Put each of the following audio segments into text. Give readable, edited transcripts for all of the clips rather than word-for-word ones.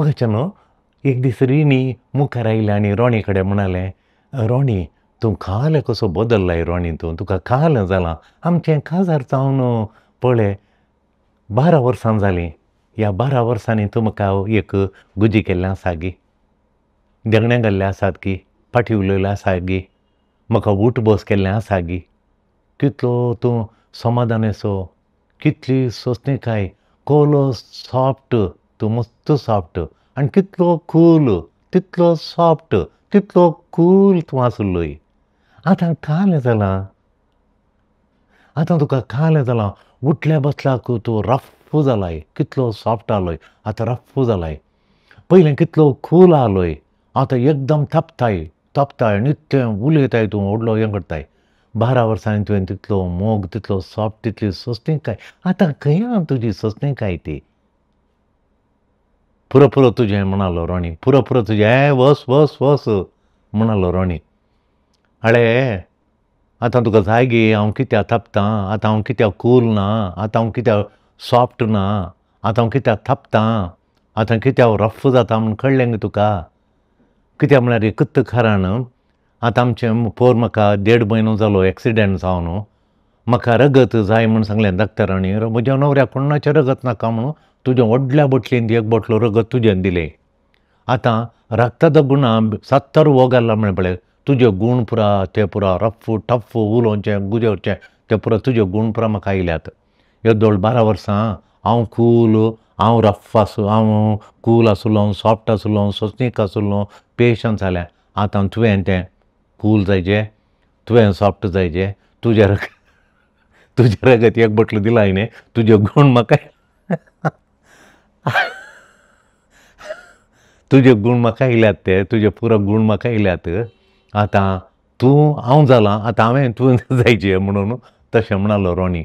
मगाच्या न्हू एक दीस रिणी मुखार आयलें आनी रोणी कडेन म्हणालें, रोणी तूं खाल कसो बदल्लाय रोणी तुका खाल जालां. आमचें काजार जावन पळय 12 वर्सां जालीं. ह्या 12 वर्सांनी तूं म्हाका एक गुजी केल्लें आसा गी. देगणे घाल्ले आसात गी. फाटीं उलयलो आसा गी. म्हाका उठ बस केल्लें आसा गी. कितलो तूं समाधान असो, कितली सोंसणीकाय, कोलो सॉफ्ट, तूं मस्त सॉफ्ट आनी कितलो कूल, तितलो सॉफ्ट, तितलो कूल तूं आसलोय. आतां काल जालां. आतां तुका काल जालां. उठल्या बसल्याक तूं रफ्फ जालाय. कितलो सॉफ्ट आलोय, आतां रफ्फ जालाय. पयलें कितलो कूल आलोय, आतां एकदम तापताय, नित्तें उलयताय तूं व्हडलो हें करताय. 12 वर्सांनी तुवें तितलो मोग, तितलो सॉफ्ट, तितली सोंसणीकाय. आतां खंय आहा तुजी सोंसणीकाय ती? पुरो तुजें म्हणालो रोणी. पुरो तुजें वस वस वस म्हणालो रोणी. आळे आतां तुका जाय गे हांव कित्याक तापतां, आतां हांव कित्याक कूल ना, आतां हांव कित्याक सॉफ्ट ना, आतां हांव कित्याक तापतां, आतां कित्याक रफ्फ जाता म्हूण कळ्ळें गे तुका. कित्याक म्हळ्यार एकच कारण, आतां आमचें पोर म्हाका 1.5 म्हयनो जालो एक्सिडेंट जावन. म्हाका रगत जाय म्हूण सांगलें डॉक्टरांनी. म्हज्या न्हवऱ्याक कोणाचें रगत नाका म्हणून तुज्या व्हडल्या बोटलेंत एक बोटलो रगत तुजें दिलें. आतां रगताचो गुणां 70 वो घाल्ला म्हळें पळय. तुजे गूण पुरा ते पुरा रफ्फ टफ्फ उलोवचें गुजेवचें ते पुरो तुजे गूण पुरा म्हाका आयल्यात. येदोळ 12 वर्सां हांव कूल, हांव रफ्फ हांव कूल आसलो, सॉफ्ट आसलो, सोंसणीक आसलो, पेशंस जालें. आतां तुवें तें कूल जायचें, तुवें सॉफ्ट जायचें, तुजें रगत एक बोटलो दिला हांवें, तुजे गूण म्हाका तुजे गूण म्हाका आयल्यात ते, तुजे पुरो गूण म्हाका आयल्यात. आतां तूं हांव जालां, आतां हांवें तूं जायचें म्हणून तशें म्हणालो रोणी.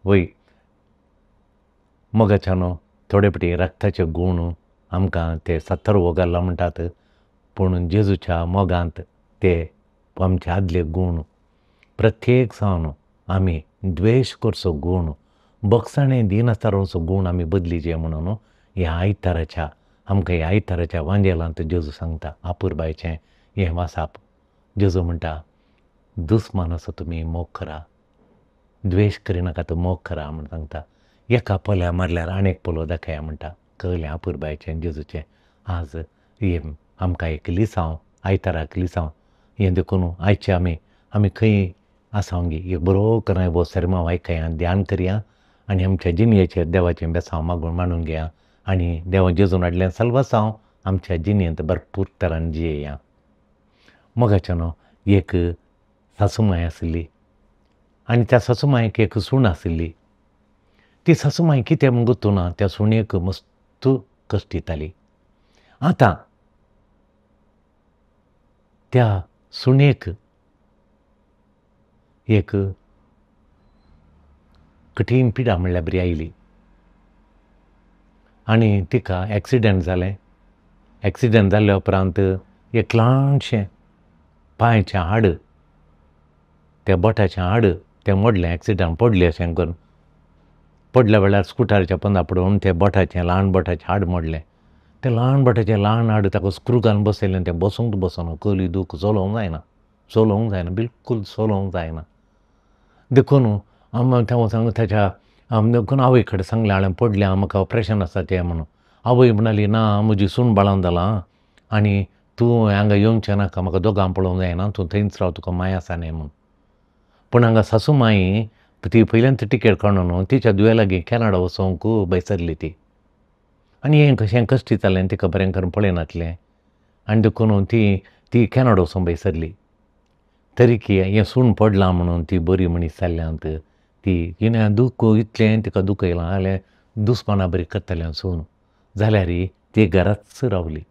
वय मोगाच्यानो थोडे फावटी रगताचे गूण आमकां ते 70 वो घाल्ला म्हणटात, पूण जेजूच्या मोगांत ते आमचे आदले गूण. प्रत्येक जावन आमी द्वेश करचो गूण, बोगसाणें दिनासतारोचो गूण आमी बदलिचे म्हणून ह्या आयताराच्या आमकां ह्या आयताराच्या वांजेलांत जेजू सांगता. आपुरबायचें हें वासाप. जेजू म्हणटा, दुस्मान असो तुमी मोग करा, द्वेश करिनाका तो मोग करा म्हूण सांगता. एका पोल्या मारल्यार आनीक पोलो दाखया म्हणटा. कळ्ळें आपुरबायचें जेजूचें. आज हें आमकां एक लिसांव, आयताराक लिसांव. हें देखून आयचे आमी खंय आसांव गे, एक बरो करून वो सेर्मांव आयकया, ध्यान करया आनी आमच्या जिणयेचेर देवाचें बेसांव मांडून घेया आनी देवा जेजून हाडलें साल्वासांव आमच्या जिणयेंत भरपूर तरान जियेया. मोगाच्यानो एक सासूमांय आसली आनी त्या सासूमांयक एक सूण आसली. ती सासूमांय कितें म्हूण गुर्तुना, त्या सुणेक मस्त कश्ट दिताली. आतां त्या सुणेक एक कठीण पिडा म्हणल्यार बरी आयली आनी तिका एक्सिडेंट जालें. एक्सिडेंट जाल्ल्या उपरांत एक ल्हानशें पांयचें हाड, त्या बोटाचें हाड तें मोडलें. एक्सिडेंट पडली अशें करून पडल्या वेळार स्कुटराच्या पोंदा पडून तें ल्हान बोटाचें हाड मोडलें. तें ल्हान बोटाचें ल्हान हाड ताका स्क्रू घालून बसयलें. तें बसूंक बसना, कली दूख चलोवंक जायना, बिलकूल चलोवंक जायना. देखून ताच्या देखून आवय कडेन सांगलें, हांवें पडलें, म्हाका ऑपरेशन आसा तें म्हणून. आवय म्हणली, ना म्हजी सून बाळां जालां आनी तूं हांगा येवचें नाका, म्हाका दोगां पळोवंक जायना, तूं थंयच राव, तुका माय आसा न्ही म्हणून. पूण हांगा सासू माई ती पयल्यांत टिकेट काडून तिच्या दुये लागीं कॅनडा वचोंक बैसरली ती. आनी हें कशें कश्ट दितालें तिका बरें करून पळयनासलें आनी देखून ती कॅनडा वचोंक बैसरली. तरी की हें सूण पडलां म्हणून ती बरी मनीस जाल्ल्यांत ती दूख इतलें तिका दूख येयलां जाल्यार दुस्माना बरी करतलें सूण जाल्यार ती घराच रावली.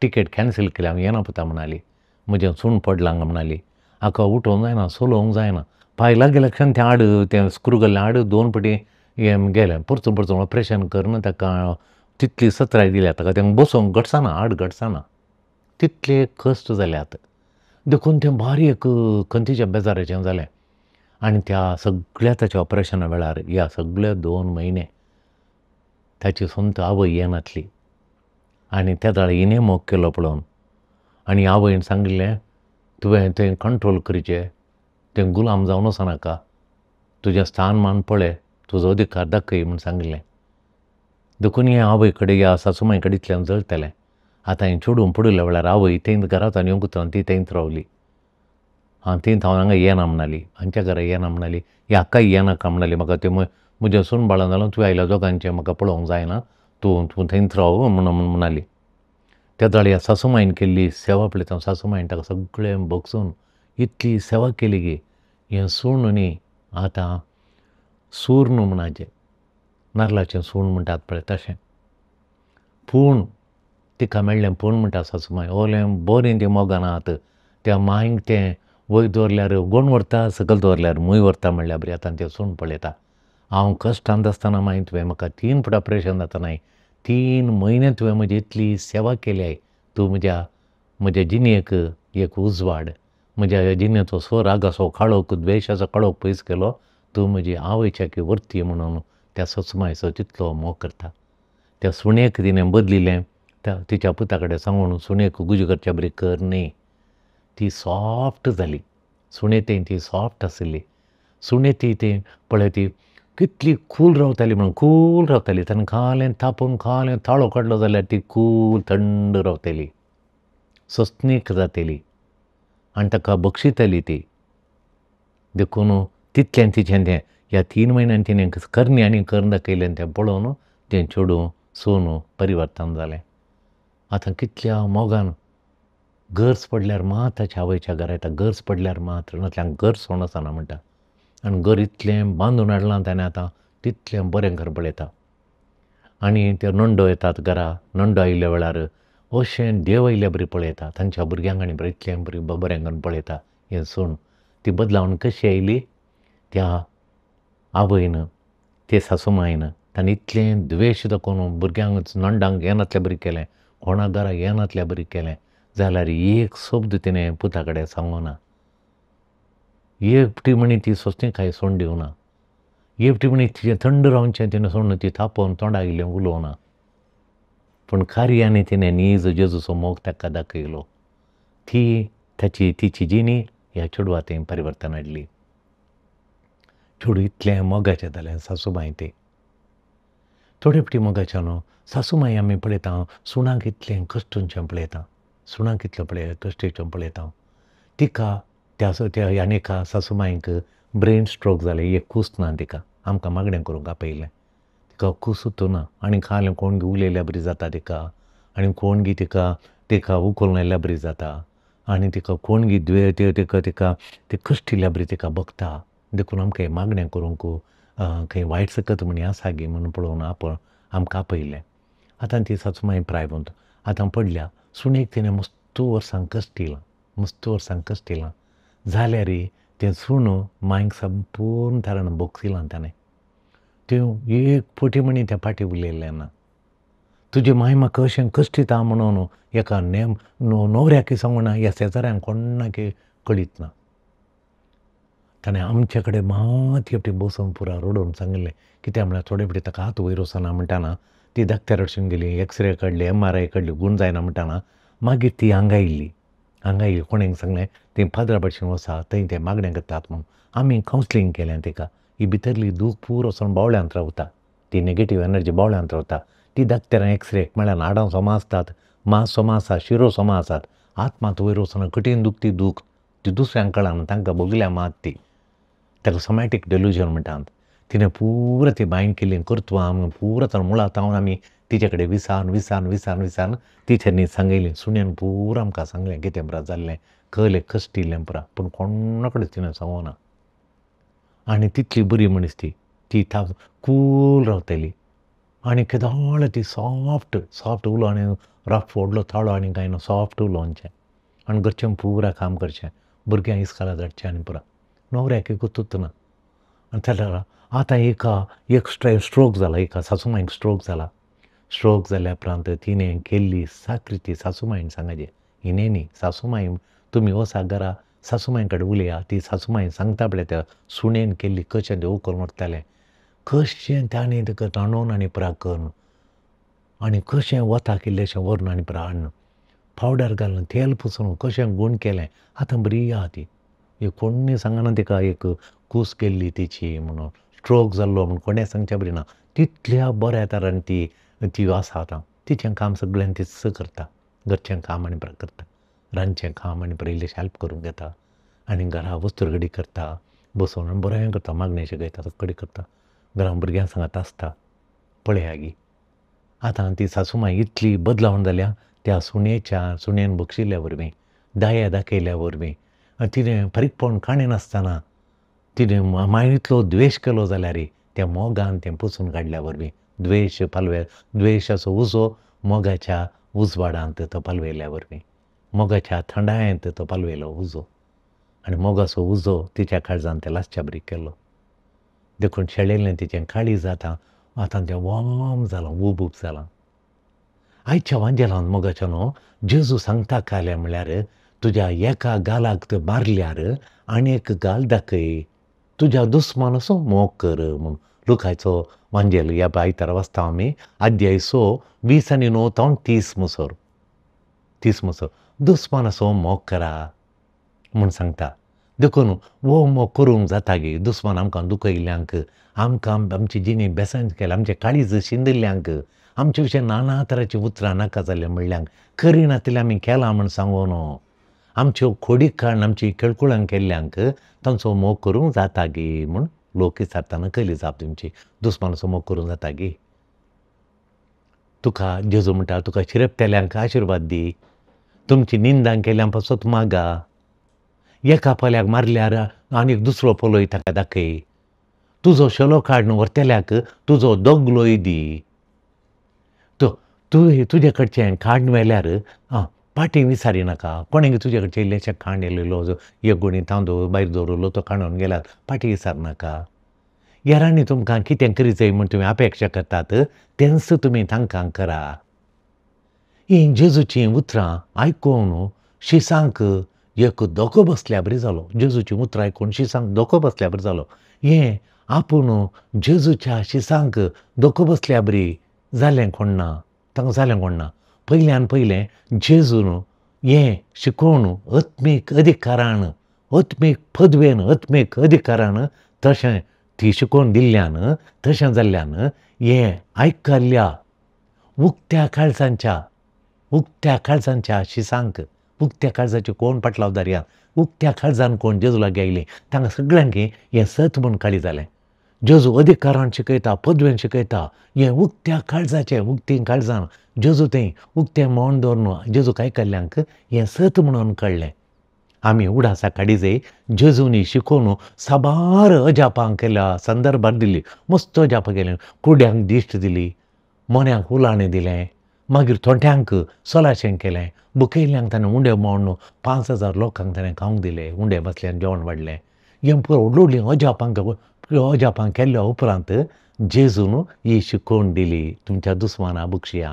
टिकेट कॅन्सील केली, हांव येना पुता म्हणाली. म्हजें सूण पडलां हांगा म्हणाली. हाका उठोवंक जायना, चलोवंक जायना. पांय लागल्या क्षण तें हाड, तें स्क्रू घाल्लें हाड दोन फावटी हें गेलें. परतून ऑपरेशन करून ताका तितली सत्राय दिल्या ताका. तें बसूंक घडसाना, हाड घडसाना. तितले कश्ट जाल्यात. देखून तें बारीक खंतीच्या बेजाराचें जालें. आनी त्या सगळ्या ताच्या ऑपरेशना वेळार ह्या सगळे 2 म्हयने ताची संत आवय येनासली. आनी त्या दाळ हिणें मोग केलो पळोवन आनी आवयन सांगिल्लें तुवें तें कंट्रोल करचें, तें गुलाम जावन वचनाका, तुजें स्थानमान पळय, तुजो अधिकार दाखय म्हूण सांगिल्लें. देखून हें आवय कडेन या सासूमांय कडेन इतलें जळटलें. आतां हें चेडूं पडिल्ल्या वेळार आवय थंय घरांत येवंक तर ती थंयच रावली. थंय हांव हांगा येना म्हणली, हांच्या घरा येना म्हणली, ह्या हाकाय येनाका म्हणली, म्हाका तें म्हजें सून बाळा जाल्यार तुवें आयल्या दोगांचें म्हाका पळोवंक जायना, तूं थंयच राव म्हणली. त्या दाळ ह्या सासूमांयन केल्ली सेवा पळयता. सासूमांयन ताका सगळें भोगसून इतली सेवा केली गे. हें सूण न्ही आतां सूर न्हू म्हणाचें, नाल्लाचें सूण म्हणटात पळय तशें. पूण तिका मेळ्ळें पूण म्हणटा सासूमांय, ओलें बरें तें मोगानात. त्या मांयक तें वयर दवरल्यार गोण व्हरता, सकयल दवरल्यार मूय व्हरता म्हणल्यार बरी. आतां तें सूण पळयता. हांव कश्टांत आसतना मांय तुवें म्हाका 3 फुटां ऑपरेशन जातानाय 3 म्हयने तुवें म्हजी इतली सेवा केल्याय. तूं म्हज्या जिणेक एक उजवाड, म्हज्या जिणेचो रागाचो काळोख, द्वेशाचो काळोख पयस केलो. तूं म्हजी आवयच्याकी वर्ती म्हणून त्या सासूमांयचो तितलो मोग करता. त्या सुणेक तिणें बदलिल्लें तिच्या पुता कडेन सांगून सुणेक गुजी करच्या बरी कर न्ही. ती सॉफ्ट जाली. सुणेतें ती सॉफ्ट आशिल्ली. सुणेती ती पळय ती कितली कूल रावताली म्हणून कूल रावताली. ताणें खालें तापोवन खालें ताळो काडलो जाल्यार ती कूल थंड रावताली, सस्तनीक जाताली आनी ताका बक्षिताली ती. देखून तितलें तिचें तें ह्या 3 म्हयन्यान तिणें करनी आनी करून दाखयलें तें पळोवन तें चेडूं सून परिवर्तन जालें. आतां कितल्या मोगान गरज पडल्यार मात ताच्या आवयच्या घरा येता, गरज पडल्यार मात, नातल्यार घर सोडून वचना म्हणटा. आनी घर इतलें बांदून हाडलां ताणें आतां, तितलें बरें घर पळयता. आनी ते नंडो येतात घरा, नंडो आयिल्ल्या वेळार अशें देव आयिल्ल्या बरी पळयता. तांच्या भुरग्यांक आनी इतलें बरें करून पळयता हें सूण. ती बदलावन कशी आयली? त्या आवयन, ते सासूमांयन ताणें इतलें द्वेश दाखोवन भुरग्यांक नंडांक येनातल्या बरी केलें, कोणा घरा येनातल्या बरी केलें, जाल्यार एक शब्द तिणें पुता कडेन सांगूना. एकटी म्हणी ती सोंसणीकाय सोडून दिवना. एकटी म्हणी तिचें थंड रावनचें तिणें सोडून ती तापोवन तोंडा गेलें उलोवना. पूण कार्यानी तिणें नीज जेजूचो मोग ताका दाखयलो. तिची जिणी ह्या चेडवांत परिवर्तन हाडली. चेडूं इतलें मोगाचें जालें सासूमांय ती. थोडे फावटी मोगाचें न्हू, सासूमांय आमी पळयता सुणाक इतलें कश्टाचें पळयता, सुणाक इतलें कश्टाचें पळयता. तिका त्या आनिका सासूमांयक ब्रेन स्ट्रोक जालें, एक कूस ना तिका, आमकां मागणें करूंक आपयलें. तिका कुसूच ना आनी खालें कोणगी उलयल्यार बरी जाता तिका, आनी कोणगी तिका उखलून लायल्यार बरी जाता, आनी तिका कोणगी तिका कश्ट दिल्यार बरी तिका बगता. देखून आमकां हें मागणें करूंक खंय वायट सकत म्हणी आसा गे म्हणून पळोवन आमकां आपयलें. आतां ती सासूमांय प्रायवेट आतां पडल्या. सुणेक तिणें मस्त वर्सां कश्ट दिलां. जाल्यार तें सूण मांयक संपूर्ण तरान बोगसिलां ताणें. तें एक फावटी म्हणी त्या फाटी उलयल्लें ना. तुजी मांय म्हाका अशें कश्ट दिता म्हणून एका न्हवऱ्याकय सांगूना, ह्या शेजाऱ्यांक कोणाकय कळीत ना. ताणें आमचे कडेन मात एक फावटी बसून पुरा रडोवन सांगिल्लें. कित्याक म्हळ्यार थोडे फावटी ताका हात वयर वचना म्हणटाना ती धाकट्यार हरशीं गेली, एक्सरे काडली, MRI काडली, गूण जायना म्हणटाना मागीर ती हांगा येयली. कोणें सांगलें थंय फादरा भाशेन वचा, थंय ते मागणें करतात म्हणून. आमी कावन्सिलींग केलें तिका. ही भितरली दूख पूर वचोन बावळ्यांत रावता, ती नेगेटीव एनर्जी बावळ्यांत रावता. ती धाकट्यार एक्सरे म्हळ्यार हाडां सोमा आसतात, मांस सोमा आसा, शिरो सोमा आसात, हात मात वयर वचना, कठीण दूख ती दुसऱ्यांक कळना, तांकां भोगल्या मात ती. ताका सोमॅटीक डेल्युजन म्हणटात. तिणें पुरा ती बायन केल्लीं कर्तुवां पुरा मुळांत आमी तिचे कडेन विसान तिच्यांनी सांगयलें. सुणेन पुरा आमकां सांगलें कितें पुरा जाल्लें, खंयले कश्ट दिल्लें पुरा, पूण कोणा कडेन तिणें सांगूना. आनी तितली बरी मनीस ती कूल रावताली. आनी केदाळ ती सॉफ्ट उलो आनी व्हडलो ताळो आनी कांय ना, सॉफ्ट उलोवचें आनी घरचें पुरा काम करचें, भुरग्यांक इस्काला धाडचें आनी पुरा. न्हवऱ्याकय गुतूच ना. आनी जाल्यार आतां एक स्ट्रोक जाला, एका सासूमांयक स्ट्रोक जाला. स्ट्रोक जाल्या उपरांत तिणें केल्ली साकरी ती सासूमांयन सांगचें. हिणें न्ही, सासूमांय तुमी वचा घरा, सासूमांय कडेन उलया. ती सासूमांय सांगता पळय त्या सुणेन केल्ली कशें देव करून व्हरतालें, कशें ताणें ताका रांदून आनी पुरा करून आनी कशें वता किल्लेशें व्हरून आनी परत हाडून पावडर घालून तेल पुसून कशें गूण केलें. आतां बरी आहा ती. कोणूय सांगना तिका एक कूस गेल्ली तिची म्हणून, स्ट्रोक जाल्लो म्हूण कोणें सांगचें बरी ना. तितल्या बऱ्या तरान ती आसा आतां. तिचें काम सगळें ती करता. घरचें काम आनी परत करता. रांदचें काम आनी परत इल्लेशें हेल्प करूंक घेता. आनी घरा वस्तू घडी करता. बसोन बरें करता. मागणें शिकयता, सगळें करता. घरान भुरग्यां सांगात आसता. पळया गी. आतां ती सासूमाय इतली बदलावन जाल्या त्या सुणेन बक्षिल्ल्या वरवीं, दाया दाखयल्या वरवीं. तिणें फारीकपण काणें नासतना तिणें मायेंतलो द्वेश केलो जाल्यार त्या मोगान तें पुसून काडल्या वरवीं द्वेशाचो उजो मोगाच्या उजवाडांत तो पालवयल्या वरवीं, मोगाच्या थंडायेंत तो पालवयलो उजो. आनी मोगाचो उजो तिच्या काळजांत त्या लासच्या बरी केलो. देखून शेळिल्लें तिचें काळीज आतां तें वॉर्म जालां, उब जालां. आयच्या वांजेलांत मोगाच्या न्हू जेजू सांगता काल्यार म्हणल्यार तुज्या एका गालाक तो मारल्यार आनीक गाल दाखय, तुज्या दुस्मानाचो मोग कर म्हूण लुकाचो वांजेल ह्या आयतारा वाचता आमी अध्याय 6 20 आनी 9 तावन 30 मुसोर दुस्मानाचो मोग करा म्हूण सांगता. देखून वो मोग करूंक जाता गे. दुस्मान आमकां दुखयल्ल्यांक, आमकां आमची जिणी बेसन केल्या, आमचें काळीज शिंदिल्ल्यांक, आमचे विशीं नाना तरांचीं उतरां नाका जाल्ल्या म्हणल्यांक, करिनातलें आमी केलां म्हूण सांगून आमच्यो खोडीक काडून आमची केळकुळां केल्ल्यांक तांचो मोग करूंक जाता गे म्हूण लोक विचारतना कली जाप तुमची. दुस्मानाचो मोग करूंक जाता गे. तुका जेजू म्हणटा तुका शिरपतेल्यांक आशिर्वाद दी, तुमची निंदा केल्ल्यां पासत मागा, एका पोल्याक मारल्यार आनीक दुसरो पोलोय ताका दाखय, तुजो शेलो काडून व्हरतेल्याक तुजो दोगलोय दी. तुजे कडचें खाण व्हेल्यार पाटी विचारिनाका. कोणें तुजे कडचें इल्लेशें खाण येयलेलो, एक गुणी तांदूळ भायर दवरलो तो काडून गेल्यार पाटी विचारनाका. यारांनी तुमकां कितें करी जाय म्हूण तुमी अपेक्षा करतात तेंच तुमी तांकां करा. ही जेजूचीं उतरां आयकून शिसांक एक धोको बसल्या बरी जालो. जेजूचीं उतरां आयकून शिसांक धोको बसल्या बरी जालो. हें आपूण जेजूच्या शिसांक धोको बसल्या बरी जालें कोण ना, तांकां जालें कोण ना. पयल्यान पयलें जेजून हें शिकोवन अत्मीक अधिकारान, अत्मीक पदवेन, अत्मीक अधिकारान तशें ती शिकोवन दिल्ल्यान, तशें जाल्ल्यान हें आयकल्ल्या उक्त्या काळजांच्या शिसांक, उक्त्या काळजाची कोण पाटलावदारया, उक्त्या काळजान कोण जेजू लागीं आयलीं तांकां सगळ्यांक हें सत म्हूण कळ्ळें जालें. जेजू अधिकारान शिकयता, पदवेन शिकयता, हें उक्त्या काळजाचें, उक्तीं काळजान जेजू थंय उक्तें मौन दवरून जेजूक आयकल्ल्यांक हें सत म्हणून कळ्ळें. आमी उडासां काडी जाय. जेजूनी शिकोवन साबार अजापां केल्या संदर्भार दिल्लीं. मस्त अजापां केलीं. कुड्यांक दिश्ट दिली, मोन्यांक उलाणें दिलें, मागीर थोट्यांक सोलाशें केलें, बुकयल्ल्यांक ताणें उंडे मोडून 5,000 लोकांक ताणें खावंक दिलें, उंडे बसल्यान जेवण वाडलें. हें व्हडलीं अजापां केल्ल्या उपरांत जेजून ही शिकोवन दिली, तुमच्या दुस्माना बक्षिया,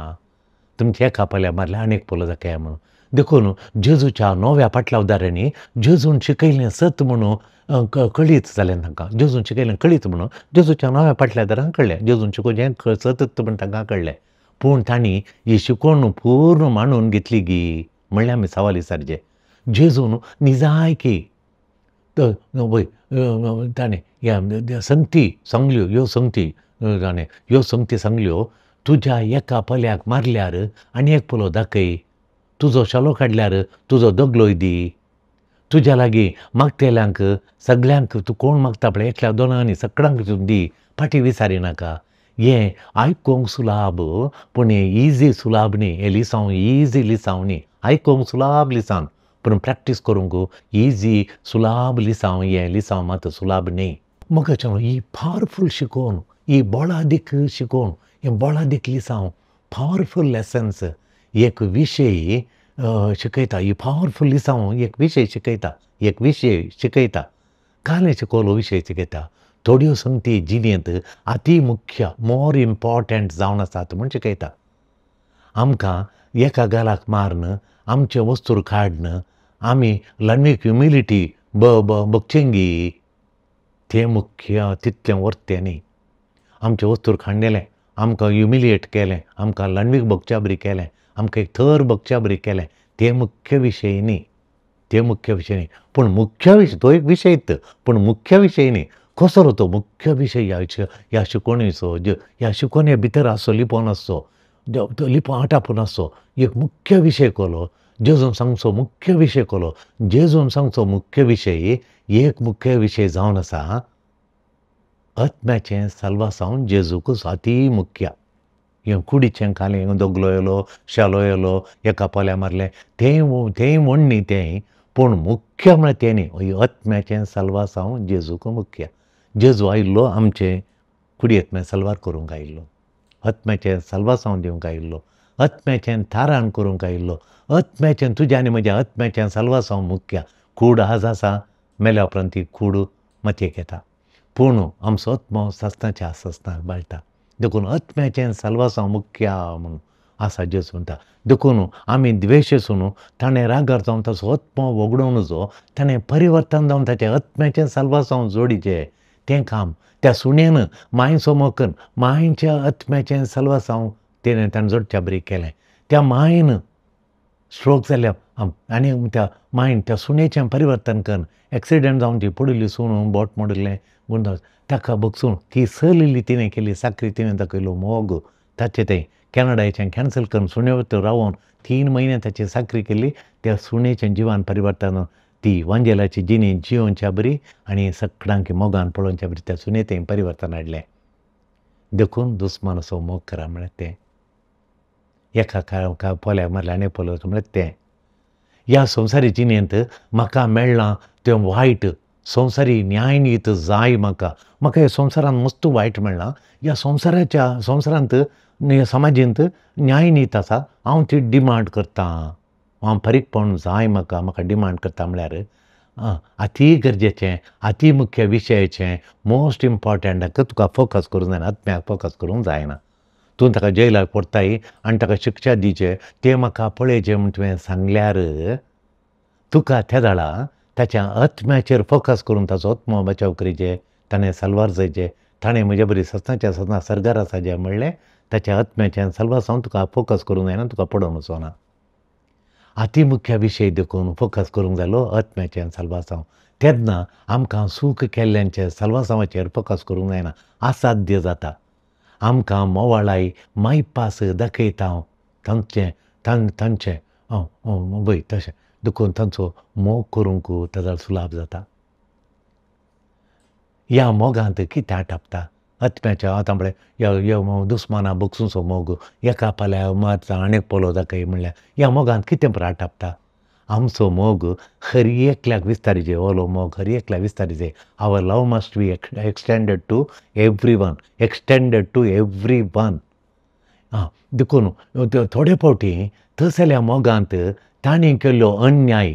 तुमच्या एका पोल्या मारल्यार आनीक पोलो दाखया म्हणून. देखून जेजूच्या नव्या पाटलावदारांनी जेजून शिकयलें सत म्हणून कळीत जालें तांकां. जेजून शिकयलें कळीत म्हणून जेजूच्या नव्या पाटलावदारांक कळ्ळें. जेजून शिकोवचें सत म्हूण तांकां कळ्ळें. पूण तांणी ही शिकोवन पूर्ण मांडून घेतली गी म्हणल्यार आमी सवाल विचारचे. जेजून निजायकी ताणें ह्या संगती सांगल्यो, ह्यो संगती सांगल्यो, तुज्या एका पोल्याक मारल्यार आनी एक पोलो दाखय, तुजो शेलो काडल्यार तुजो दोगलोय दी, तुज्या लागीं मागतेल्यांक सगळ्यांक तूं कोण मागता पळय एकल्या दोनांनी सगळ्यांक दी, पाटी विचारिनाका. हें आयकूंक सुलाब पूण हें इजी सुलाब न्ही. हें लिसांव इजी लिसांव न्ही. आयकूंक सुलाब लिसांव पूण प्रॅक्टीस करूंक इजी सुलाब लिसांव. हें लिसांव मात सुलाब न्ही. मोगाचें ही पावरफूल शिकोवन, ही बोळादीक शिकोवन, हें बोळादीक लिसांव, पावरफूल लेसन्स, एक विशय शिकयता. ही पावरफूल लिसांव एक विशय शिकयता. कालें शिकोवलो विशय शिकयता. थोड्यो संगती जिणेंत अती मुख्य, मोर इम्पॉर्टंट जावन आसात म्हूण शिकयता. आमकां एका गालाक मारन, आमचे वस्तूर काडन, आमी लर्नीक ह्युमिलिटी बगचेंगी, तें मुख्य तितलें वर्तें न्ही. आमचे वस्तूर काडलेलें आमकां ह्युमिलिएट केलें, आमकां लंडवीक बगच्याबरी केलें, आमकां एक थर बगच्याबरी केलें, ते मुख्य विशय न्ही, ते मुख्य विशय न्ही. पूण मुख्य विशय तो एक विशयच, पूण मुख्य विशय न्ही. कसलो तो मुख्य विशय ह्या शिकवणेचो, ह्या शिकवणे भितर आसचो लिपोवन आसचो, तो लिपोवन आटापून आसचो, एक मुख्य विशय कसलो, जेजून सांगचो मुख्य विशय कसलो. जेजून सांगचो मुख्य विशय, एक मुख्य विशय जावन आसा आत्म्याचें साल्वासांव जेजूकूच अती मुख्य. हें कुडीचें कालें दोगलो येयलो, शेलो येयलो, एका पोल्या मारलें, तेंय म्हूण न्ही तें, पूण मुख्य म्हळ्यार तें न्ही. आत्म्याचें साल्वासांव जेजूक मुख्य. जेजू आयिल्लो आमचें कुडयेंतल्यान साल्वार करूंक आयिल्लो, आत्म्याचें साल्वासांव दिवंक आयिल्लो, आत्म्याचें थारान करूंक आयिल्लो, आत्म्याचें तुज्या आनी म्हज्या आत्म्याचें साल्वासांव मुख्य. कूड आज आसा, मेल्या उपरांत ती कूड मातयेक येता, पूण आमचो आत्मो सस्ताच्या सस्तांक बाळटा. देखून आत्म्याचें साल्वासांव मुख्य म्हणून आसा जेजू म्हणटा. देखून आमी द्वेशसून ताणें रागार जावन ताचो आत्मो वगडून जो ताणें परिवर्तन जावन ताचें आत्म्याचें साल्वासांव जोडिचें तें काम त्या सुणेन मांय समोर मांयच्या आत्म्याचें साल्वासांव ताणें जोडच्या बरी केलें. त्या मांयन स्ट्रोक जाल्या आनी त्या मांयन त्या सुणेचें परिवर्तन करून एक्सिडंट जावन ती पडिल्ली सुणू बोट मोडिल्लें गुंडास ताका बगसून ती सहलिल्ली तिणें केली साखरी तिणें दाखयलो मोग ताचें तें कॅनडाचें कॅन्सल करून सुणे भितर रावून 3 म्हयने ताची साखरी केली. त्या सुणेचें जिवान परिवर्तन ती वांजेलाची जिणी जियोवच्या बरी आनी सगळ्यांक मोगान पळोवच्या बरी त्या सुणेतें परिवर्तन हाडलें. देखून दुस्मानाचो मोग करा म्हळ्यार तें. एका पोल्याक मारलें आनी पोलो म्हळ्यार तें. ह्या संवसारी जिणेंत म्हाका मेळ्ळां तें वायट, संवसारी न्याय नीत जाय म्हाका हे संवसारांत मस्त वायट मेळ्ळां. ह्या संवसारांत ह्या समाजींत न्याय नीत आसा, हांव ती डिमांड करतां. हांव फारीकपण जाय म्हाका डिमांड करता म्हळ्यार अती गरजेचें, अती मुख्य विशयाचें, मोस्ट इम्पॉर्टंट हाका तुका फोकस करूंक जायना, आत्म्याक फोकस करूंक जायना. तूं ताका जेलाक व्हरताय आनी ताका शिक्षा दिवचें, तें म्हाका पळयचें म्हूण तुवें सांगल्यार तुका त्या दाडा ताच्या आत्म्याचेर फोकस करून ताचो आत्मो बचाव करीचे, ताणें साल्वार जायचें, ताणें म्हजे बरी सस्ताच्या सस्ता सर्गार आसा जें म्हणलें ताच्या आत्म्याचें साल्वासांव तुका फोकस करूंक जायना, तुका पडोवन वचोना. अती मुख्य विशय देखून फोकस करूंक जालो आत्म्याचें साल्वासांव. तेन्ना आमकां सूख केल्ल्यांचें साल्वासांवाचेर फोकस करूंक जायना, असाध्य जाता. आमकां मोवाळाय मायपास दाखयता तांचें वय तशें देखून तांचो मोग करूंक ताजो सुलाभ जाता. ह्या मोगांत कितें आटापता आत्म्याच्या आतां पळय दुस्माना बगसूचो मोग, एका पाल्या मारता आनीक पोलो दाखय म्हणल्यार ह्या मोगांत कितें बरें आटापता. आमचो मोग हर एकल्याक विस्तारिचे, ओलो मोग हर एकल्याक विस्तारिचे. Our love must be extended to everyone, extended to everyone. देखून थोडे फावटी तसल्या मोगांत तांणी केल्लो अन्याय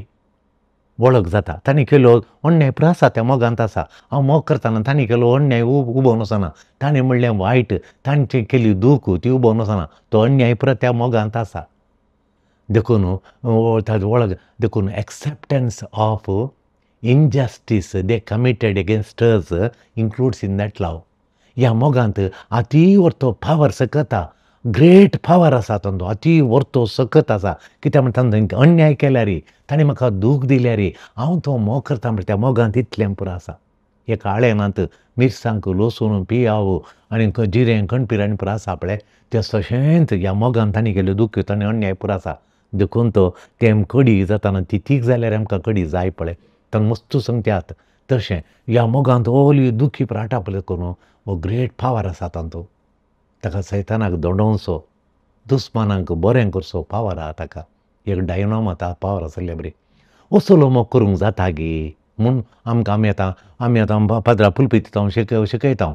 वळख जाता. तांणी केल्लो अन्याय पुरो आसा त्या मोगांत आसा. हांव मोग करतना तांणी केल्लो अन्याय उबोवन वचना, ताणें म्हणलें वायट, तांची केल्ली दूख ती उबोवन वचना, तो अन्याय पुरो त्या मोगांत आसा. देखून ताजो वळख देखून acceptance of injustice they committed against us includes in that love. ह्या मोगांत अती व्हरतो पावर सकत आसा, ग्रेट पावर आसा तांचो, अती व्हरतो सकत आसा. कित्याक म्हणटा तांणी अन्याय केल्यार, ताणें म्हाका दूख दिल्यार हांव तो मोग करता म्हणटा त्या मोगांत इतलें पुरो आसा. एका आळेनांत मिरसांग लसूण पियाव आनी जिरें कणपीर आनी पुरो आसा पळय, तें तशेंच ह्या मोगांत तांणी केल्यो दूख तांणी अन्याय पुरो आसा. देखून तो तें कडी जाताना ती तीख जाल्यार आमकां कडी जाय पळय, तांकां मस्तू सांगतात तशें ह्या मोगांत ओली दुखी पुरो आटापले करून हो ग्रेट पावर आसा तांचो. ताका सैतानाक दंडोवचो, दुस्मानांक बरें करचो पावर आहा ताका. एक डायनोमांत पावर आसले बरी. असलो मोग करूंक जाता गे म्हूण आमी आतां पाद्रा फुलपितांव शिकयता,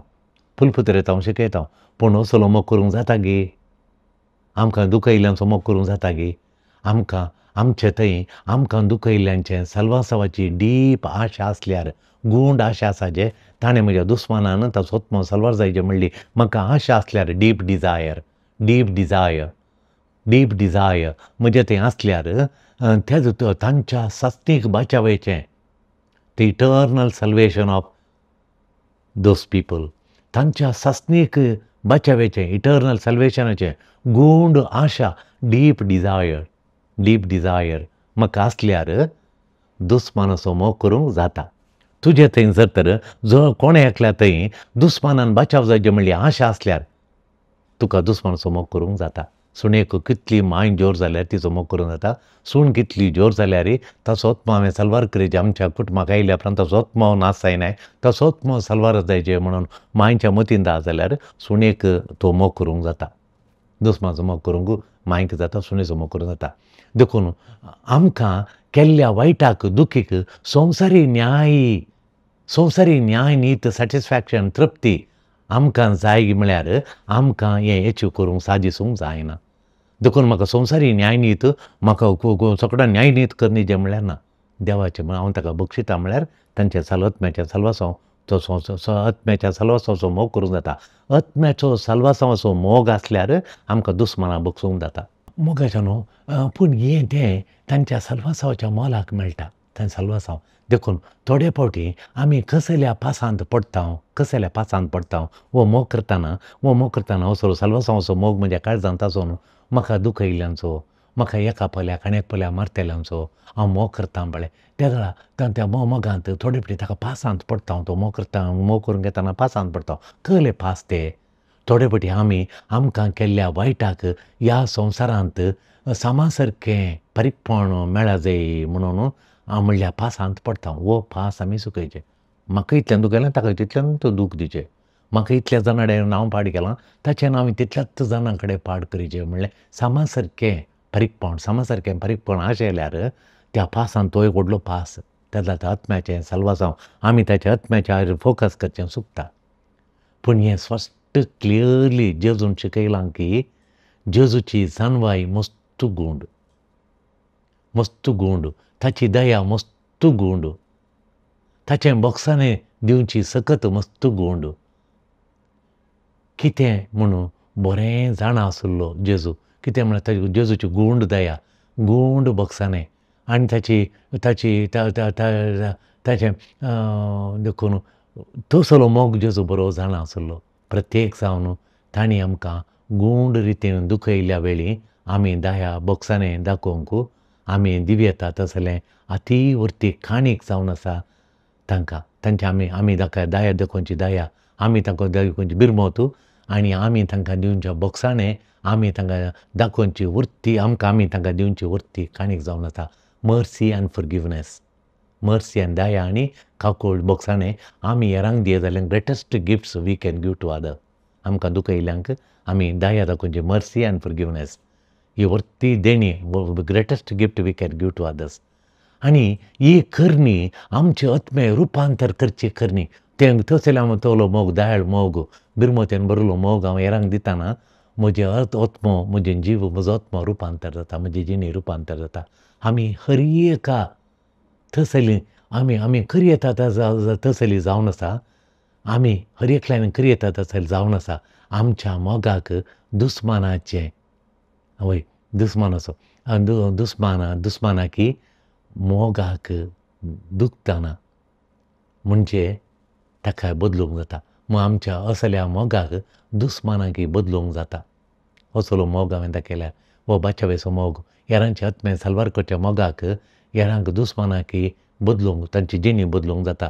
फुलपुतरेतांव शिकयता, पूण असलो मोग करूंक जाता गे. आमकां दुखयल्ल्यांचो मोग करूंक जाता गे. आमचे थंय आमकां दुखयल्ल्यांचें साल्वासांवाची डीप आशा आसल्यार, गूंड आशा आसा जे ताणें म्हज्या दुस्मानान ताचो आत्मो साल्वार जायचे म्हणली, म्हाका आशा आसल्यार डीप डिजायर म्हजें तें आसल्यार तांच्या सस्तीक बाचावयचें, the eternal salvation of those people. तांच्या सस्तीक बचावेचें इटर्नल सल्वेशनाचें गूंड आशा डीप डिझायर म्हाका आसल्यार दुस्मानाचो मोग करूंक जाता. तुजे थंय जर तर जो कोण एकल्या थंय दुस्मानान बचाव जावचें म्हणली आशा आसल्यार तुका दुस्मानाचो मोग करूंक जाता. सुणेक कितली माय जोर जाल्यार तिचो मोग करूंक जाता. सूण कितली जोर जाल्यार तसोच मोव हांवें सलवार करेचे आमच्या कुटुंबाक आयिल्ल्या उपरांत तसोच मोव नास जायनाय, तसोच मोव सलवार जायचे म्हणून मायच्या मतीन आहा जाल्यार सुणेक तो मोग करूंक जाता. दुस्मानाचो मोग करूंक मायक जाता, सुणेचो मोग करूंक जाता. देखून आमकां केल्ल्या वायटाक दुखीक संवसारी न्याय नीत सॅटिस्फॅक्शन तृप्ती आमकां जाय म्हळ्यार आमकां हें एचीव करूंक साजिसूंक जायना. देखून म्हाका संवसारी न्याय नीत म्हाका सगळो न्याय नीत करनी जें म्हळ्यार ना. देवाचें हांव ताका बक्षिता म्हळ्यार तांच्या आत्म्याच्या सलवासांव आत्म्याच्या सलवासाचो मोग करूंक जाता. आत्म्याचो सलवासाचो मोग आसल्यार आमकां दुस्मानां बगसूंक जाता. मोगाच्या न्हू पूण हें तें तांच्या सलवासाच्या मोलाक मेळटा. तांच्या सलवासांव देखून थोडे फावटी आमी कसल्या पासांत पडटा वो मोग करतना असो सलवासाचो मोग म्हणजे काळजांत आसून म्हाका दूख येयल्ल्यांचो, म्हाका एका पोल्याक आनी एक पोल्या मारतेल्यांचो हांव मोग करतां पळय. त्या मोगांत थोडे फावटी ताका पासांत पडटा हांव तो मोग करूंक येताना पासांत पडटा. कसले पास ते? थोडे फावटी आमकां केल्ल्या वायटाक ह्या संवसारांत सामा सारकें बारीकपण मेळ्ळा जाय म्हणून म्हणल्यार पासांत पडटा. वो पास आमी सुकयचे. म्हाका इतल्यान दूख केलें ताका तितल्यान तो दूख दिचें. म्हाका इतल्या जाणां कडेन नांव पाड केलां ताचें हांवें तितल्याच जाणां कडेन पाड करीचें म्हणल्यार सामा सारकें बारीकपण आशेल्यार त्या पासांत तो एक व्हडलो पास. तेन्ना आत्म्याचें सलवासांव आमी ताच्या आत्म्याच्या फोकस करचें चुकता. पूण हें स्पश्ट क्लियरली जेजून शिकयलां की जेजूची जानवाय मस्त गूंड, ताची दया मस्त गूंड, ताचें बोगसाणें दिवची सकत मस्त गूंड. कितें म्हणून बरें जाणा आसलो जेजू. कितें म्हळ्यार ताची जेजूची गूंड दया, गूंड बोगसाणें आनी ताचें देखून तसलो मोग जेजू बरो जाणा आसलो. प्रत्येक जावन तांणी आमकां गूंड रितीन दूख येयल्ल्या वेळी आमी दया बोगसाणें दाखोवंक आमी दिवं तसलें अतिवर्ती काणीक जावन आसा तांकां. तांचे आमी ताका दया दाखोवची दया, आमी तांकां दाखोवची बिरमोत आनी आमी तांकां दिवचें बोगसाणें आमी तांकां दाखोवची वृत्ती आमी तांकां दिवची वृत्ती काणीक जावन आसा. Mercy and forgiveness. Mercy and दया आनी काकूळ बोगसाणें आमी हेरांक दिया जाल्यार greatest gifts we can give to other. आमकां दूख येयल्ल्यांक आमी दया दाखोवची मर्सी एंड फॉरगिवनेस ही वृत्ती देणी greatest gift we can give to others. आनी ही करणी आमचे आत्मे रुपांतर करची करणी. तें तसले हांव तोलो मोग दयाळ मोग बिरमोतेन बरलो मोग हांव हेरांक दितना म्हजे आत्मो म्हजें जीव म्हजो आत्मो रुपांतर जाता, म्हजी जिणी रुपांतर जाता. आमी हर एका तसली आमी खरी येता तसली जावन आसा. आमी हर एकल्यान खरी येता तसली जावन आसा. आमच्या मोगाक दुस्मानाचें वय दुस्मानाकी मोगाक दुखतना म्हणजे ताका बदलूंक जाता. मग आमच्या असल्या मोगाक दुस्मानाकी बदलूंक जाता. असलो मोग हांवें दाखयल्यार वो बाचावेचो मोग हेरांचे आत्मे सलवार करच्या मोगाक हेरांक दुस्मानाकी बदलूंक तांची जिणी बदलूंक जाता,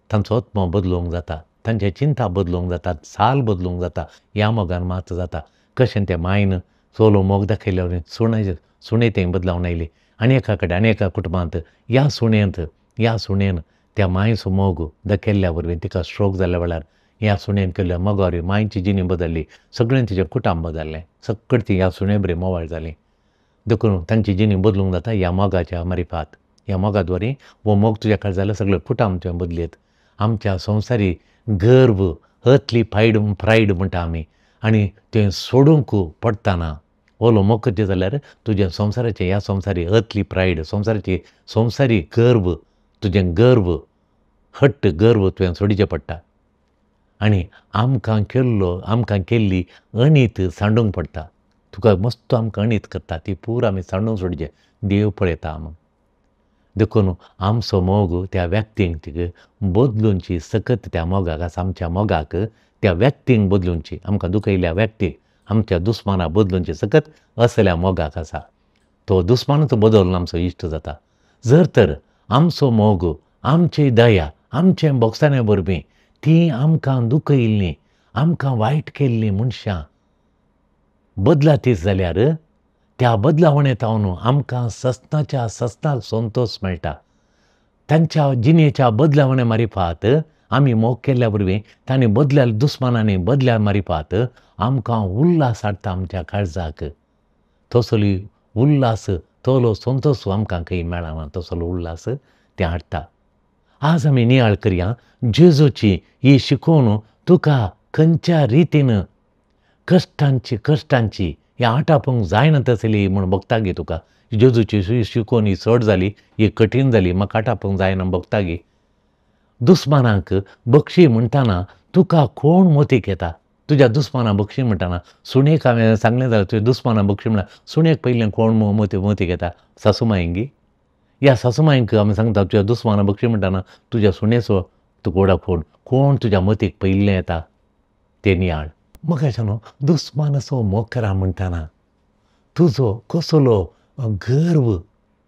तांचो आत्मो बदलूंक जाता, तांचे चिंता बदलूंक जाता, साल बदलूंक जाता. ह्या मोगान मात जाता. कशें तें मायन सोलो मोग दाखयल्यार सुणे थंय बदलावन आयली आनी एका कडेन आनी एका कुटुंबांत ह्या सुणेन त्या मायचो मोग दाखयल्ल्या वरवीं तिका स्ट्रोक जाल्ल्या वेळार ह्या सुणेन केल्ल्या मोगार मायची जिणी बदलली. सगळें तिचें कुटुंब बदललें. सगळीं ती ह्या सुणे बरी मोवाळ जालीं. देखून तांची जिणी बदलूंक जाता ह्या मोगाच्या मारिफात. ह्या मोगाद्वारे वो मोग तुज्या काळ जाल्यार सगळे कुटुंब तुवें बदलीत. आमच्या संवसारी गर्व अर्थली प्रायड म्हणटा आमी आनी तें सोडूंक पडटाना ओलो मोग करचें जाल्यार तुज्या संवसाराचें ह्या संवसारी अर्थली प्रायड संवसारी गर्व तुजें हट्ट गर्व तुवें सोडिचें पडटा. आनी आमकां केल्ली अणीत सांडूंक पडटा. तुका मस्त आमकां अणीत करता ती पूर आमी सांडूंक सोडचें. देव पळयता आमकां. देखून आमचो मोग त्या व्यक्तींक बदलूनची सकत त्या मोगाक आसा, आमच्या मोगाक त्या व्यक्तींक बदलूनची, आमकां दुखयल्या व्यक्तीक आमच्या दुस्माना बदलूनची सकत असल्या मोगाक आसा. तो दुस्मानूच बदलून आमचो इश्ट जाता. जर तर आमचो मोग, आमची दया, आमचें बोगसाण्या वरवीं ती आमकां दुखयल्लीं, आमकां वायट केल्लीं मनशां बदलातीत जाल्यार त्या बदलावणेंतावन आमकां सस्ताच्या सस्ताक संतोश मेळटा. तांच्या जिणेच्या बदलावणे मारिफात आमी मोग केल्ल्या वरवीं तांणी बदल्या दुस्मानांनी बदल्या मारिफात आमकां उल्हास हाडटा आमच्या काळजाक. तसली उल्हास, तोलो संतोश आमकां खंय मेळना, तसलो उल्हास तें हाडटा. आज आमी नियाळ करया जेजूची ही शिकोवन तुका खंयच्या रितीन कश्टांची ही आटापूंक जायना तसली म्हूण भोगता गे तुका. जेजूची शिकोवन ही चड जाली, ही कठीण जाली, म्हाका आटापूंक जायना भोगता गे. दुस्मानांक बक्षी म्हणटाना तुका कोण मोतीक येता? तुज्या दुस्मानाक बक्षी म्हणटाना सुणेक हांवें सांगलें जाल्यार तुज्या दुस्मानाक बक्षी म्हणल्यार सुणेक पयलें कोण मोतीक येता? सासूमायेंगी. ह्या सासूमायेंक आमी सांगता तुज्या दुस्मानाक बक्षी म्हणटाना तुज्या सुणेचो तुका वडाफोन कोण तुज्या मतीक पयलें येता तें नियाळ. मग न्हू दुस्मानाचो मोग करा म्हणटाना तुजो कसलो गर्व,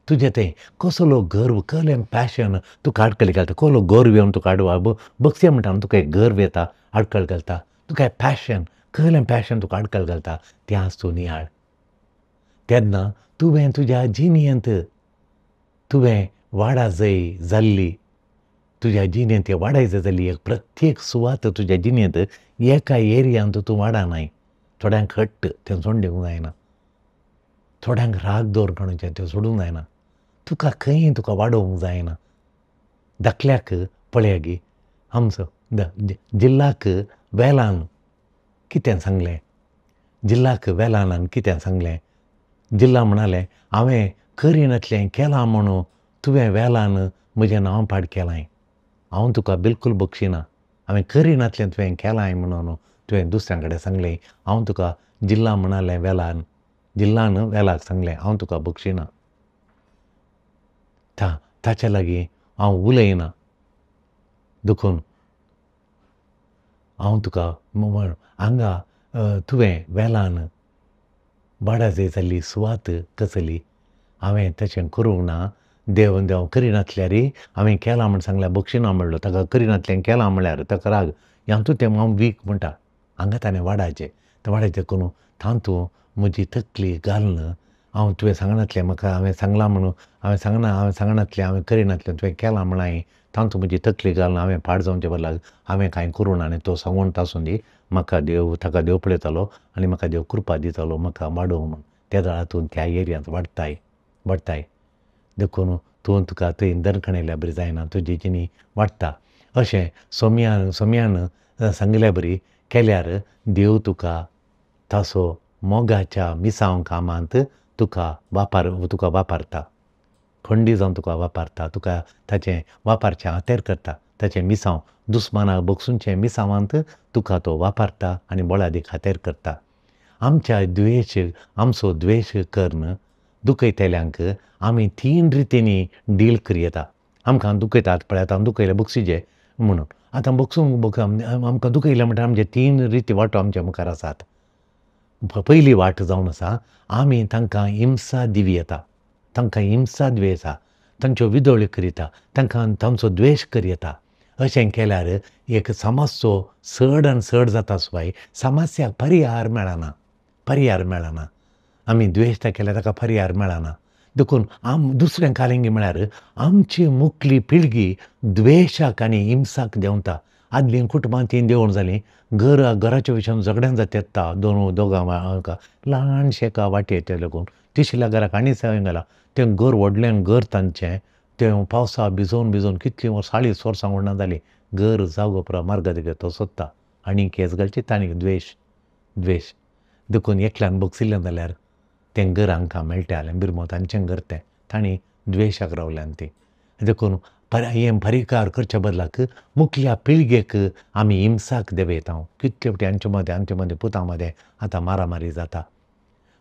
तुजें तें कसलो गर्व, कसलें पॅशन तुका आडकल घालता, कसलो गर्व येवन तुका बक्षी म्हणटाना तुका एक गर्व येता, आडकल घालता, तुका पॅशन, कसलें पॅशन तुका आडकल घालता तें आज तूं नियाळ. तेन्ना तुवें तुज्या जिणेंत तुवें वाडा जाल्ली, तुज्या जिणेंत ती वाडाय जाल्ली एक प्रत्येक सुवात तुज्या जिणेंत एका एरियांत तूं वाडानाय. थोड्यांक हट्ट तें सोडून दिवंक जायना, थोड्यांक राग दवरपणाचें तें सोडूंक जायना, तुका खंय तुका वाडोवंक जायना. धाकल्याक पळया गे आमचो जिल्लाक वेलान कितें सांगलें, जिल्लाक वेलानान कितें सांगलें, जिल्ला म्हणालें हांवें करिनातलें केलां म्हणून तुवें वेलान म्हजें नांव पाड केलांय. हांव तुका बिलकूल बक्षिना, हांवें करिनातलें तुवें केलांय म्हणून तुवें दुसऱ्यां कडेन सांगलें. हांव तुका जिल्ला म्हणालें वेलान, जिल्लान वेलाक सांगलें हांव तुका बक्षिना. ताचे लागीं हांव उलयना. देखून हांव तुका हांगा तुवें वेलान वाडा जाल्ली सुवात कसली, हांवें तशें करूंक ना. देव करिनातल्यार हांवें केलां म्हूण सांगल्यार बक्षिना म्हणलो, ताका करिनातलें केलां म्हळ्यार ताका राग. हातूंत तें हांव वीक म्हणटा. हांगा ताणें वाडाचें तें वाडाचें करून तातूंत म्हजी तकली घालून हांव तुवें सांगनातलें म्हाका, हांवें सांगलां म्हणून हांवें सांगनातलें, हांवें करिनातलें तुवें केलां म्हणाय, तातूंत म्हजी तकली घालून हांवें पाड जावचें बदलाक हांवें कांय करूं ना आनी तो सांगून तासून दी. म्हाका देव ताका देव पळयतालो आनी म्हाका देव कृपा दितालो म्हाका वाडोवंक म्हूण. त्या दाळांतून त्या एरियांत वाडटाय. देखून तुका थंय दणकणयल्या बरी जायना, तुजी जिणी वाडटा. अशें सोम्यान सांगल्या बरी केल्यार देव तुका ताचो मोगाच्या मिसांव कामांत तुका वापरता. खंडी जावन तुका वापरता, तुका ताचें वापारचें हातेर करता. ताचें मिसांव दुस्मानाक बगसूनचें मिसांवांत तुका तो वापरता आनी बोळादीक हातेर करता. आमचो द्वेश करून दुखयतल्यांक आमी 3 रितींनी डील करूं येता. आमकां दुखयतात पळय, आतां दुखयलें बक्षिजे म्हणून. आतां आमकां दुखयलें म्हणटा आमचे 3 रिती वाटो आमच्या मुखार आसात. पयली वाट जावन आसा आमी तांकां हिंसा दिवं येता, तांकां हिंसा दुयेंसा, तांच्यो विदोळ्यो करिता, तांचो द्वेश करूं येता. अशें केल्यार एक समाजचो चड जाता सुवाय समस्याक पर्याय मेळना. आमी द्वेश केल्यार ताका पर्याय मेळना. देखून दुसरें कालिंगी म्हळ्यार आमची मुखली पिळगी द्वेशाक आनी हिंसाक देंवता. आदलीं कुटुंबां 3 देंवून जालीं, घराच्या विशयान झगड्यां जाता येता दोगां ल्हानशे एका वाटयेचें लागून तिसऱ्या घराक आनी घाला. तें घर व्हडलें घर तांचें, तें पावसा भिजोवन कितलीं वर्सां 40 वर्सां उरना जालीं, घर जागो पुरो मार्गादेगे तो सोदता आनी केस घालची तांणी द्वेश. देखून एकल्यान बगसिल्लें जाल्यार तें घर हांकां मेळटा जाल्यार बिरमो तांचें घर तें तांणी द्वेशाक रावल्यान तीं. देखून हें परिकार करचे बदलाक मुखल्या पिळगेक आमी हिंसाक देवयता. कितले फावटी आमचे मदें पुतां मदें आतां मारामारी जाता.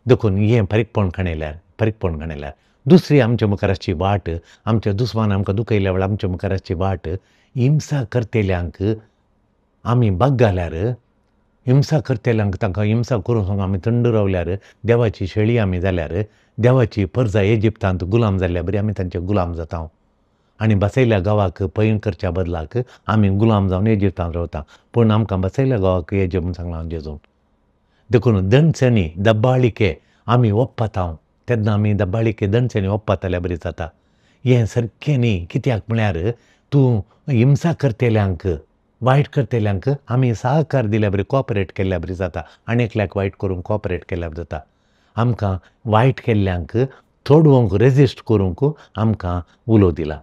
देखून हें फारीकपण खणयल्यार दुसरी आमच्या मुखाराची वाट, आमच्या दुस्मान आमकां दुखयल्या वेळार आमच्या मुखाराची वाट हिंसा करतेल्यांक आमी बाग घाल्यार, हिंसा करतेल्यांक तांकां हिंसा करून आमी थंड रावल्यार, देवाची शेळी आमी जाल्यार, देवाची परजा इजिप्तांत गुलाम जाल्ल्या बरी आमी तांचे गुलाम जाता आनी बसयल्ल्या गांवाक पैन करच्या बदलाक आमी गुलाम जावन इजिप्तांत रावता. पूण आमकां बसयल्ल्या गांवाक येजो म्हूण सांगलां जेजून. देखून दणचणी दब्बाळिके आमी ओप्पाता तेन्ना आमी दब्बाळिके दणचणी ओप्पातल्या बरी जाता. हें सारकें न्ही. कित्याक म्हळ्यार तूं हिंसा करतेल्यांक, वायट करतेल्यांक आमी सहकार दिल्या बरी, कॉपरेट केल्ल्या बरी जाता. आनीकल्याक वायट करूंक कॉपरेट केल्या बरी जाता. आमकां वायट केल्ल्यांक तोडवंक, रेजिस्ट करूंक आमकां उलो दिला.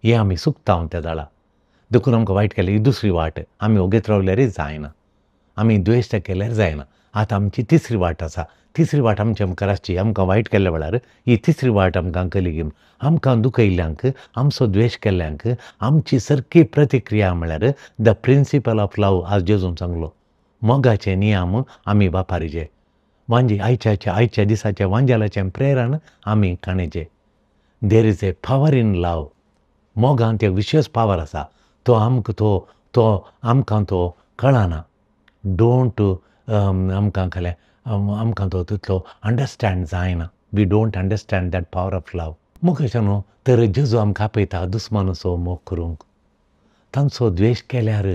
हें आमी सुकता त्या दाळा. देखून आमकां वायट केलें ही दुसरी वाट. आमी ओगेच रावल्यारय जायना. आमी द्वेश्ट केल्यार जायना. आतां आमची तिसरी वाट आसा. तिसरी वाट आमच्या मुखार आसची. आमकां वायट केल्ल्या वेळार ही तिसरी वाट आमकां कळली. आमकां दुखयल्ल्यांक, आमचो द्वेश केल्ल्यांक आमची सारकी प्रतिक्रिया म्हळ्यार द प्रिंसिपल ऑफ लव आज जेजून सांगलो. मोगाचे नियम आमी वापरचे. आयच्या दिसाच्या वांजेलाच्या प्रेरान आमी काणयचे. There is a power in love. मोगांत एक विशेश पावर आसा. तो आमकां तो कळना. डोंट आमकां तो तितलो अंडरस्टँड जायना. We don't understand that power of love. मोगाच्या न्हू तर जेजू आमकां आपयता दुस्मानाचो मोग करूंक. तांचो द्वेश केल्यार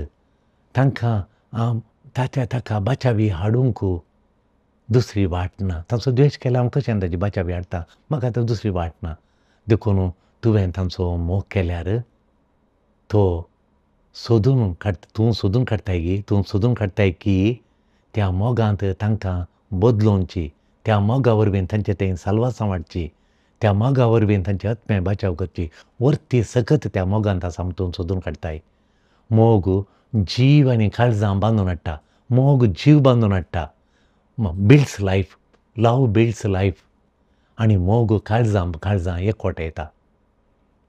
तांकां ताका बचावी हाडूंक दुसरी वाट ना. तांचो द्वेश केल्यार हांव कशें ताची बचावी हाडटा. म्हाका आतां दुसरी वाट ना. देखून तुवें तांचो मोग केल्यार तूं सोदून काडटाय की त्या मोगांत तांकां बदलोवची, त्या मोगा वरवीं तांचे थंय साल्वासां वाडची, त्या मोगा वरवीं तांचे आत्मे बचाव करची. वर्ती सकत त्या मोगांत आसा म्हूण तूं सोदून काडटाय. मोग जीव आनी काळजां बांदून हाडटा. मोग जीव बांदून हाडटा. Builds life. Love builds life. आनी मोग काळजां एकवटायता.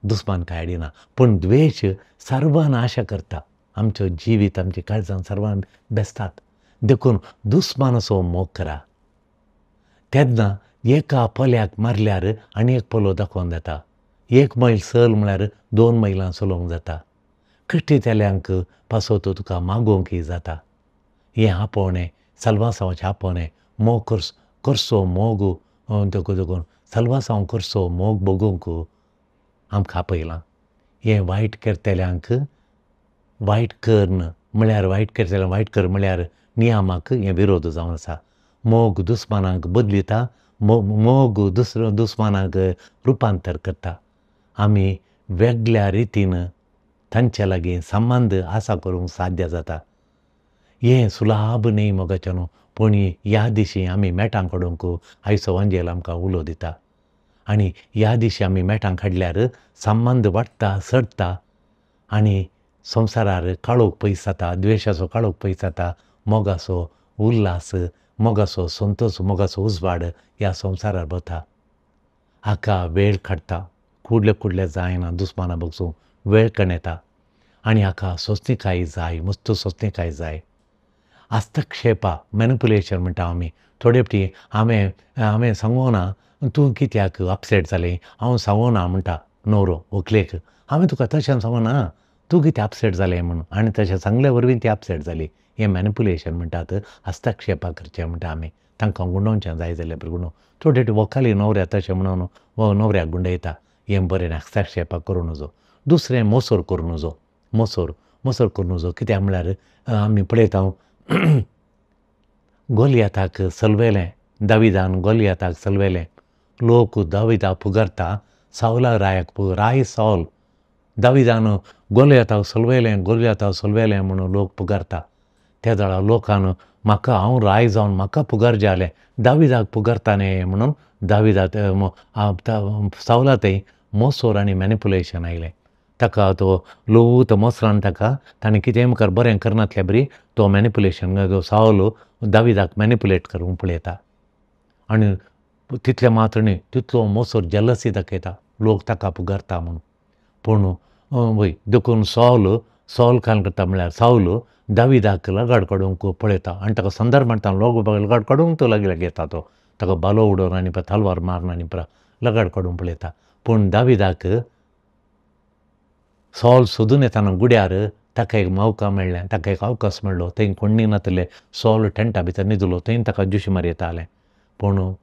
दुस्मान कांय हाडिना. पूण द्वेश सर्वनाश करता. आमचो जिवीत, आमची काळजां सर्वां बेसतात. देखून दुस्मानाचो मोग करा. तेन्ना एका पोल्याक मारल्यार आनी एक पोलो दाखोवन जाता. 1 मैल सल म्हळ्यार 2 मैलां चलोवंक जाता. कश्टितेल्यांक पासो तुका मागोवंकय जाता. हें आपोवणें, साल्वासांवाचें आपोवणें. मोग करचो मोग देखून साल्वासांव करचो मोग बगूंक आमकां आपयलां. हें वायट करतेल्यांक वायट कर म्हळ्यार वायट कर म्हळ्यार नियमाक हें विरोध जावन आसा. मोग दुस्मानांक बदलिता. मोग दुस्मानांक रुपांतर करता. आमी वेगळ्या रितीन तांचे लागीं संबंद आसा करूंक साध्य जाता. हें सुलाभ न्ही मोगाचें न्हू. पूण ह्या दिशी आमी मेटां काडूंक आयचो वांजेल आमकां उलो दिता. आनी ह्या दिशी आमी मेटां काडल्यार संबंद वाडटा, सडटा आनी संवसारार काळोख पयस जाता. द्वेशाचो काळोख पयस जाता. मोगाचो उल्हास, मोगाचो संतोश, मोगाचो उजवाड ह्या संवसारार भोंवता. हाका वेळ काडटा. कुडले जायना दुस्माना बगसूंक वेळ काडटा. आनी हाका सोंसणीकाय जाय, मस्त सोंसणीकाय जाय. हस्तक्षेपा, मॅनिपुलेशन म्हणटा आमी. थोडे फावटी हांवें सांगूना तूं कित्याक अपसेट जालें, हांव सांगूना म्हणटा न्हवरो व्हंकलेक. हांवें तुका तशें सांगूना तूं कितें अपसेट जालें म्हणून. आनी तशें सांगल्या वरवीं ती अपसेट जाली. हें मॅनिपुलेशन म्हणटात. हस्तक्षेपा करचें म्हणटा आमी. तांकां गुंडोवचें जाय जाल्यार बरें गुंडोव. थोडे फावटी व्हंकली न्हवऱ्याक तशें म्हणून न्हवऱ्याक गुंडयता. हें बरें ना. हस्तक्षेपा करूं नजो. दुसरें मोसोर करूं नजो. मोसोर करूं नजो. कित्याक म्हळ्यार आमी पळयता गोलियाताक सलवयलें. दाविदान गोलियाताक सलवयलें. लोक दाविदाक पुगरता. सावला राय सावल दाविदान गोलियाताक सलवयलें म्हणून लोक पुगरता. त्या वेळा लोकान हांव राय जावन म्हाका पुगार जालें, दाविदाक पुगरता न्ही म्हणून सावला थंय मोसोर आनी मॅनिपुलेशन आयलें. ताका तो लोवूत मोसरान ताणें कितें मुखार बरें करनातल्या बरी तो मॅनिपुलेशन सावल दाविदाक मॅनिपुलेट करूंक पळयता. आनी तितले मात्र न्ही, तितलो मोसोर जेलसी दाखयता. लोक ताका पुगरता म्हणून. पूण देखून सॉल काय करता म्हळ्यार सावल दाविदाक लगाड काडूंक पळयता. आनी ताका संदर्भ म्हणटा लोक लगाड काडूंक तो लागीं येता. तो ताका बालो उडोवन आनी तलवार मारून आनी लगाड काडून पळयता. पूण दाविदाक सॉल सोदून येताना गुड्यार ताका एक मौका मेळ्ळें, ताका एक अवकाश मेळ्ळो. थंय कोण्णी नातले. सॉल टेंटा भितर न्हिदलो, थंय ताका जुशीमार येतालें. पूण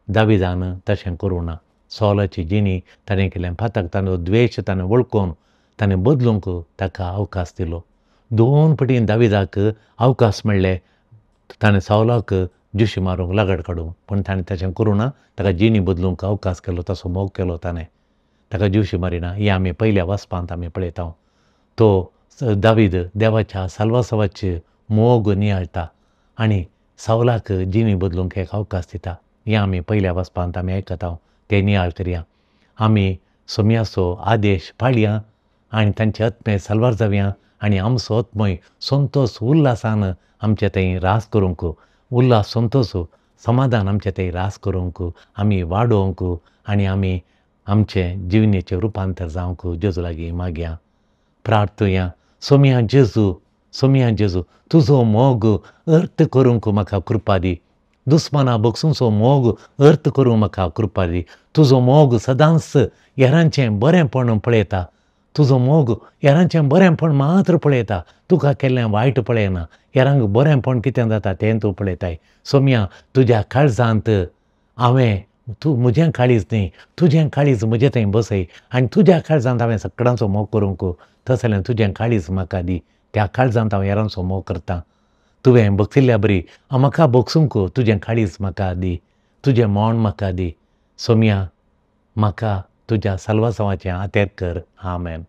दाविदान तशें करूं ना. सॉलाची जिणी ताणें केलें, फाताक ताजो द्वेश ताणें वळखून ताणें बदलूंक ताका अवकाश दिलो. 2 पटीन दाविदाक अवकाश मेळ्ळे ताणें सॉलाक जुशी मारूंक लगाड काडूंक. पूण ताणें तशें करूं ना. ताका जिणी बदलूंक अवकाश केलो, तसो मोग केलो ताणें. ताका जुशी मारिना. हें आमी पयल्या वाचपांत आमी पळयता. तो दावीद देवाच्या साल्वासावाचे मोग नियाळटा आनी सौलाक जिणी बदलूंक एक अवकाश दिता. हें आमी पयल्या वाचपांत आमी आयकता. तें नियाळ करया. आमी सोमयाचो आदेश पाळया आनी तांचे आत्मे साल्वार जावया आनी आमचो आत्मय संतोश उल्हासान आमचे थंय रास करूंक, उल्हास संतोश समाधान आमचे थंय रास करूंक, आमी वाडोवंक आनी आमी आमचें जिवनेचें रुपांतर जावंक जेजू लागीं मागया. प्रार्थुया. सोम्या जेजू, तुजो मोग अर्थ करूंक म्हाका कृपा दी. दुस्माना बगसूंचो मोग अर्थ करूंक म्हाका कृपा दी. तुजो मोग सदांच हेरांचें बरेंपण पळयता. तुजो मोग हेरांचें बरेंपण मात्र पळयता. तुका केल्लें वायट पळयना. हेरांक बरेंपण कितें जाता तें तूं पळयताय. सोम्या, तुज्या काळजांत तूं म्हजें काळीज न्ही, तुजें काळीज म्हजे थंय बसय आनी तुज्या काळजांत हांवें सगळ्यांचो मोग करूंक. तशें जाल्यार तुजें काळीज म्हाका दी. त्या काळजांत हांव हेरांचो मोग करतां. तुवें बगसिल्ल्या बरी म्हाका बगसूंक तुजें काळीज म्हाका दी. तुजें मोण म्हाका दी. सोम्या, म्हाका तुज्या साल्वासावाचें आतेर कर. आमेन.